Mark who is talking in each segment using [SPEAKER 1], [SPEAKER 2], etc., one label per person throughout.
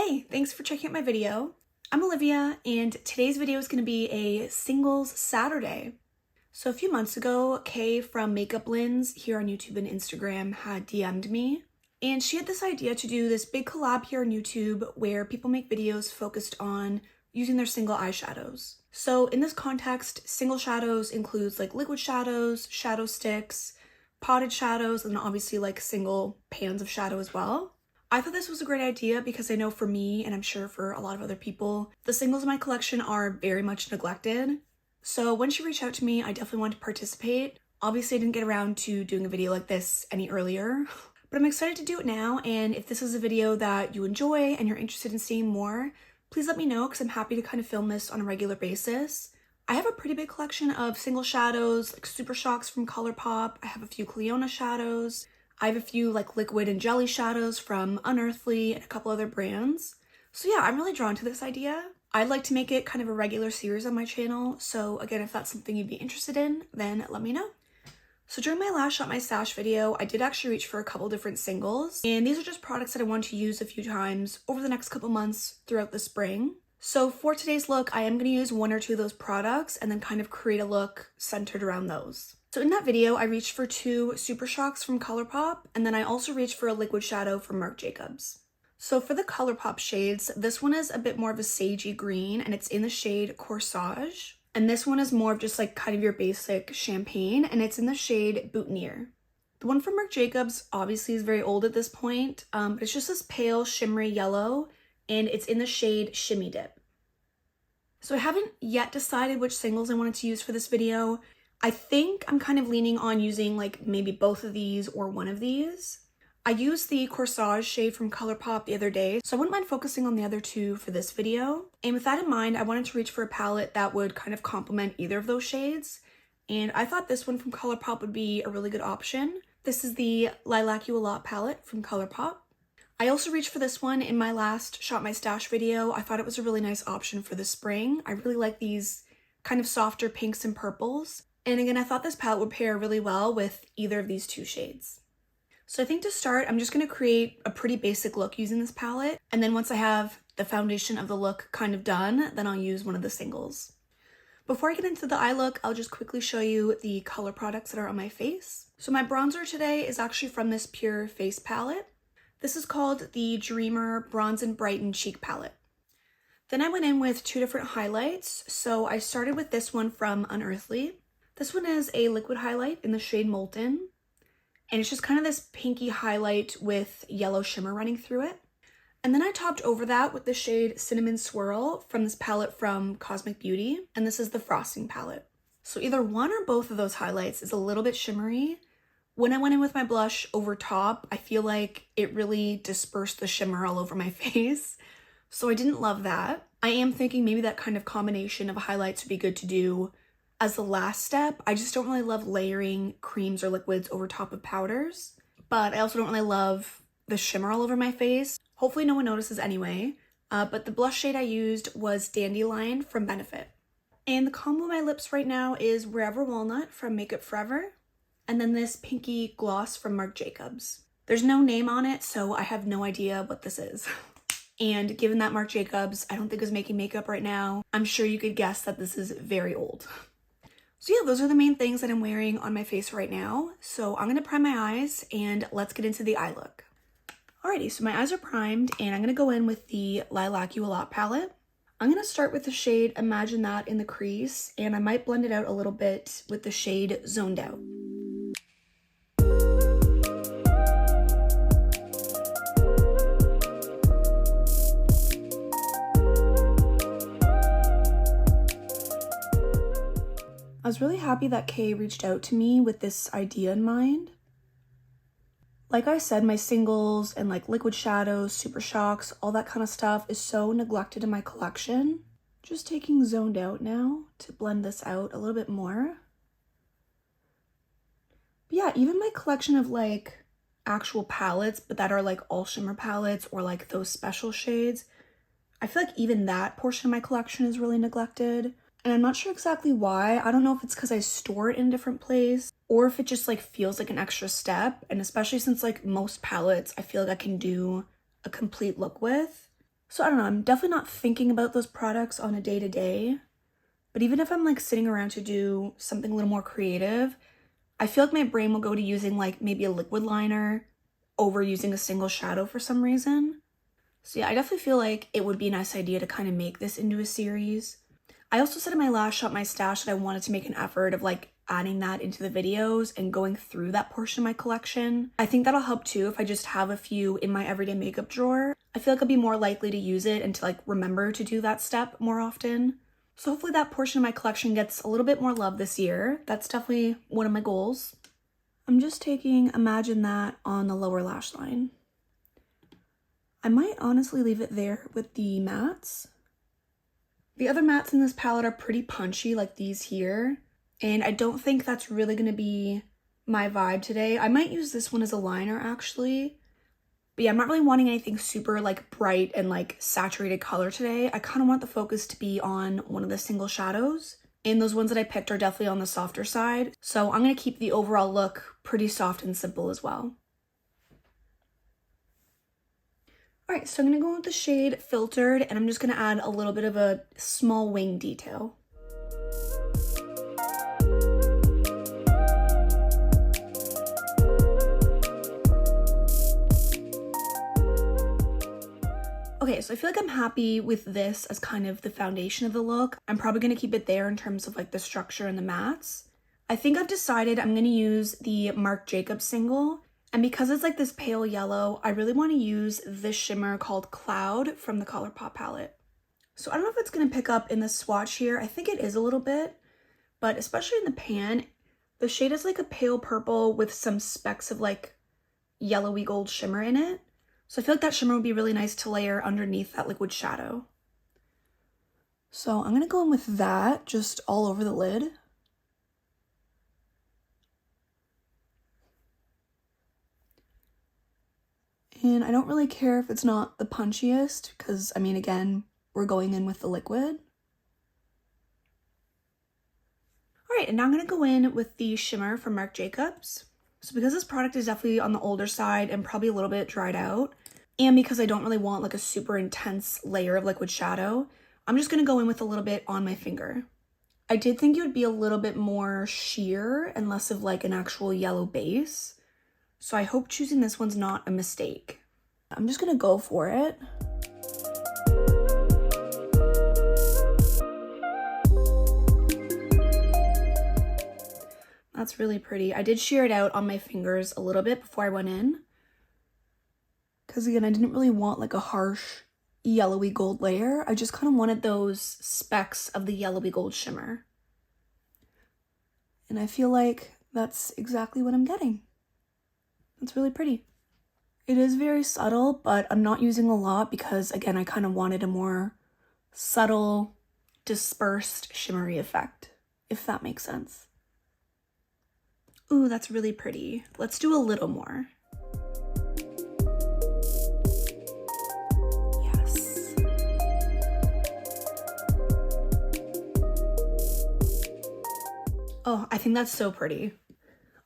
[SPEAKER 1] Hey, thanks for checking out my video. I'm Olivia, and today's video is going to be a singles Saturday. So a few months ago, Kay from Makeup Lens here on YouTube and Instagram had DM'd me, and she had this idea to do this big collab here on YouTube where people make videos focused on using their single eyeshadows. So in this context, single shadows includes like liquid shadows, shadow sticks, potted shadows, and obviously like single pans of shadow as well. I thought this was a great idea because I know for me, and I'm sure for a lot of other people, the singles in my collection are very much neglected. So when she reached out to me, I definitely wanted to participate. Obviously, I didn't get around to doing a video like this any earlier, but I'm excited to do it now. And if this is a video that you enjoy and you're interested in seeing more, please let me know because I'm happy to kind of film this on a regular basis. I have a pretty big collection of single shadows, like Super Shocks from Colourpop. I have a few Clionadh shadows. I have a few like liquid and jelly shadows from Unearthly and a couple other brands. So yeah, I'm really drawn to this idea. I'd like to make it kind of a regular series on my channel. So again, if that's something you'd be interested in, then let me know. So during my last Shop My Stash video, I did actually reach for a couple different singles. And these are just products that I want to use a few times over the next couple months throughout the spring. So for today's look, I am going to use one or two of those products and then kind of create a look centered around those. So in that video, I reached for two Super Shocks from Colourpop, and then I also reached for a liquid shadow from Marc Jacobs. So for the Colourpop shades, this one is a bit more of a sagey green, and it's in the shade Corsage. And this one is more of just like kind of your basic champagne, and it's in the shade Boutonniere. The one from Marc Jacobs obviously is very old at this point, but it's just this pale shimmery yellow, and it's in the shade Shimmy Dip. So I haven't yet decided which singles I wanted to use for this video. I think I'm kind of leaning on using like maybe both of these or one of these. I used the Corsage shade from Colourpop the other day, so I wouldn't mind focusing on the other two for this video. And with that in mind, I wanted to reach for a palette that would kind of complement either of those shades. And I thought this one from Colourpop would be a really good option. This is the Lilac You A Lot palette from Colourpop. I also reached for this one in my last Shop My Stash video. I thought it was a really nice option for the spring. I really like these kind of softer pinks and purples. And again, I thought this palette would pair really well with either of these two shades. So I think to start, I'm just going to create a pretty basic look using this palette. And then once I have the foundation of the look kind of done, then I'll use one of the singles. Before I get into the eye look, I'll just quickly show you the color products that are on my face. So my bronzer today is actually from this Pure Face palette. This is called the Dreamer Bronze and Brighten Cheek palette. Then I went in with two different highlights. So I started with this one from Unearthly. This one is a liquid highlight in the shade Molten, and it's just kind of this pinky highlight with yellow shimmer running through it. And then I topped over that with the shade Cinnamon Swirl from this palette from Cosmic Beauty, and this is the Frosting palette. So either one or both of those highlights is a little bit shimmery. When I went in with my blush over top, I feel like it really dispersed the shimmer all over my face, so I didn't love that. I am thinking maybe that kind of combination of highlights would be good to do as the last step. I just don't really love layering creams or liquids over top of powders, but I also don't really love the shimmer all over my face. Hopefully no one notices anyway, but the blush shade I used was Dandelion from Benefit. And the combo of my lips right now is Wherever Walnut from Makeup Forever, and then this pinky gloss from Marc Jacobs. There's no name on it, so I have no idea what this is. And given that Marc Jacobs, I don't think is making makeup right now, I'm sure you could guess that this is very old. So yeah, those are the main things that I'm wearing on my face right now. So I'm going to prime my eyes and let's get into the eye look. Alrighty, so my eyes are primed and I'm going to go in with the Lilac You A Lot palette. I'm going to start with the shade Imagine That in the crease, and I might blend it out a little bit with the shade Zoned Out. I was really happy that Kay reached out to me with this idea in mind. Like I said, my singles and like liquid shadows, Super Shocks, all that kind of stuff is so neglected in my collection. Just taking Zoned Out now to blend this out a little bit more. But yeah, even my collection of like actual palettes, but that are like all shimmer palettes or like those special shades, I feel like even that portion of my collection is really neglected. And I'm not sure exactly why. I don't know if it's because I store it in a different place or if it just like feels like an extra step. And especially since like most palettes I feel like I can do a complete look with. So I don't know, I'm definitely not thinking about those products on a day-to-day, but even if I'm like sitting around to do something a little more creative, I feel like my brain will go to using like maybe a liquid liner over using a single shadow for some reason. So yeah, I definitely feel like it would be a nice idea to kind of make this into a series. I also said in my last Shop My Stash that I wanted to make an effort of like adding that into the videos and going through that portion of my collection. I think that'll help too if I just have a few in my everyday makeup drawer. I feel like I'll be more likely to use it and to like remember to do that step more often. So hopefully that portion of my collection gets a little bit more love this year. That's definitely one of my goals. I'm just taking Imagine That on the lower lash line. I might honestly leave it there with the mattes. The other mattes in this palette are pretty punchy, like these here, and I don't think that's really going to be my vibe today. I might use this one as a liner actually, but yeah, I'm not really wanting anything super like bright and like saturated color today. I kind of want the focus to be on one of the single shadows, and those ones that I picked are definitely on the softer side, so I'm going to keep the overall look pretty soft and simple as well. Alright, so I'm going to go with the shade Filtered, and I'm just going to add a little bit of a small wing detail. Okay, so I feel like I'm happy with this as kind of the foundation of the look. I'm probably going to keep it there in terms of like the structure and the mattes. I think I've decided I'm going to use the Marc Jacobs single. And because it's like this pale yellow, I really want to use this shimmer called Cloud from the Colourpop palette. So I don't know if it's going to pick up in the swatch here. I think it is a little bit, but especially in the pan, the shade is like a pale purple with some specks of like yellowy gold shimmer in it. So I feel like that shimmer would be really nice to layer underneath that liquid shadow. So I'm going to go in with that just all over the lid. And I don't really care if it's not the punchiest, because, I mean, again, we're going in with the liquid. Alright, and now I'm going to go in with the shimmer from Marc Jacobs. So because this product is definitely on the older side and probably a little bit dried out, and because I don't really want like a super intense layer of liquid shadow, I'm just going to go in with a little bit on my finger. I did think it would be a little bit more sheer and less of like an actual yellow base. So I hope choosing this one's not a mistake. I'm just gonna go for it. That's really pretty. I did sheer it out on my fingers a little bit before I went in, because again, I didn't really want like a harsh yellowy gold layer. I just kind of wanted those specks of the yellowy gold shimmer. And I feel like that's exactly what I'm getting. It's really pretty. It is very subtle, but I'm not using a lot because, again, I kind of wanted a more subtle, dispersed, shimmery effect, if that makes sense. Ooh, that's really pretty. Let's do a little more. Yes. Oh, I think that's so pretty.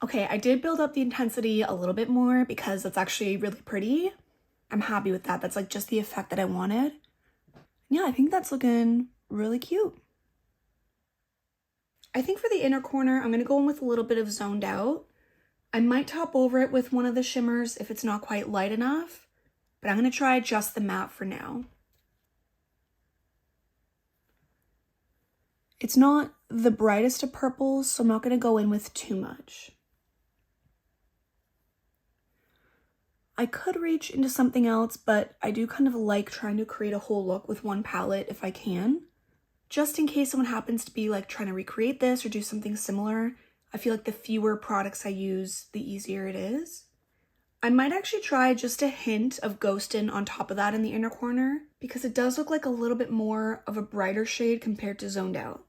[SPEAKER 1] Okay, I did build up the intensity a little bit more because that's actually really pretty. I'm happy with that. That's like just the effect that I wanted. Yeah, I think that's looking really cute. I think for the inner corner, I'm going to go in with a little bit of Zoned Out. I might top over it with one of the shimmers if it's not quite light enough, but I'm going to try just the matte for now. It's not the brightest of purples, so I'm not going to go in with too much. I could reach into something else, but I do kind of like trying to create a whole look with one palette if I can. Just in case someone happens to be like trying to recreate this or do something similar, I feel like the fewer products I use, the easier it is. I might actually try just a hint of Ghostin' on top of that in the inner corner, because it does look like a little bit more of a brighter shade compared to Zoned Out.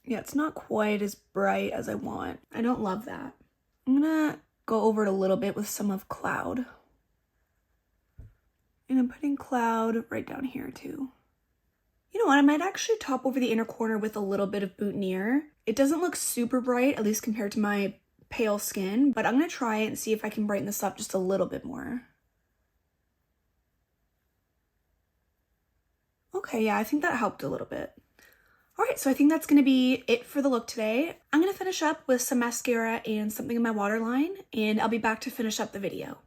[SPEAKER 1] Yeah, it's not quite as bright as I want. I don't love that. I'm gonna go over it a little bit with some of Cloud. And I'm putting Cloud right down here too. You know what, I might actually top over the inner corner with a little bit of Boutonniere. It doesn't look super bright, at least compared to my pale skin, but I'm gonna try it and see if I can brighten this up just a little bit more. Okay, yeah, I think that helped a little bit. All right, so I think that's gonna be it for the look today. I'm gonna finish up with some mascara and something in my waterline, and I'll be back to finish up the video.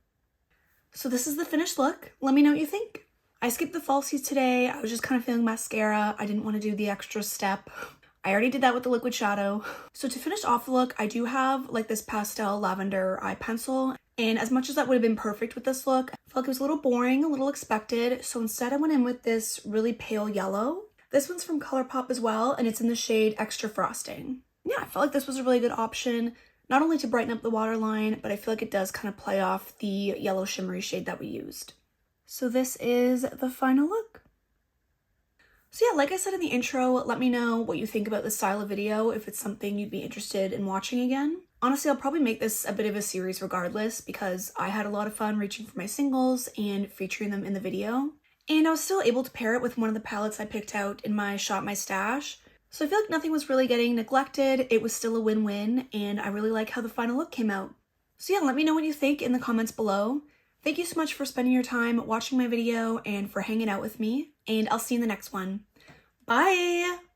[SPEAKER 1] So this is the finished look. Let me know what you think. I skipped the falsies today. I was just kind of feeling mascara. I didn't want to do the extra step. I already did that with the liquid shadow. So to finish off the look, I do have like this pastel lavender eye pencil. And as much as that would have been perfect with this look, I felt like it was a little boring, a little expected. So instead I went in with this really pale yellow. This one's from Colourpop as well, and it's in the shade Extra Frosting. Yeah, I felt like this was a really good option, not only to brighten up the waterline, but I feel like it does kind of play off the yellow shimmery shade that we used. So this is the final look. So yeah, like I said in the intro, let me know what you think about this style of video, if it's something you'd be interested in watching again. Honestly, I'll probably make this a bit of a series regardless because I had a lot of fun reaching for my singles and featuring them in the video. And I was still able to pair it with one of the palettes I picked out in my Shop My Stash. So I feel like nothing was really getting neglected. It was still a win-win, and I really like how the final look came out. So yeah, let me know what you think in the comments below. Thank you so much for spending your time watching my video and for hanging out with me, and I'll see you in the next one. Bye!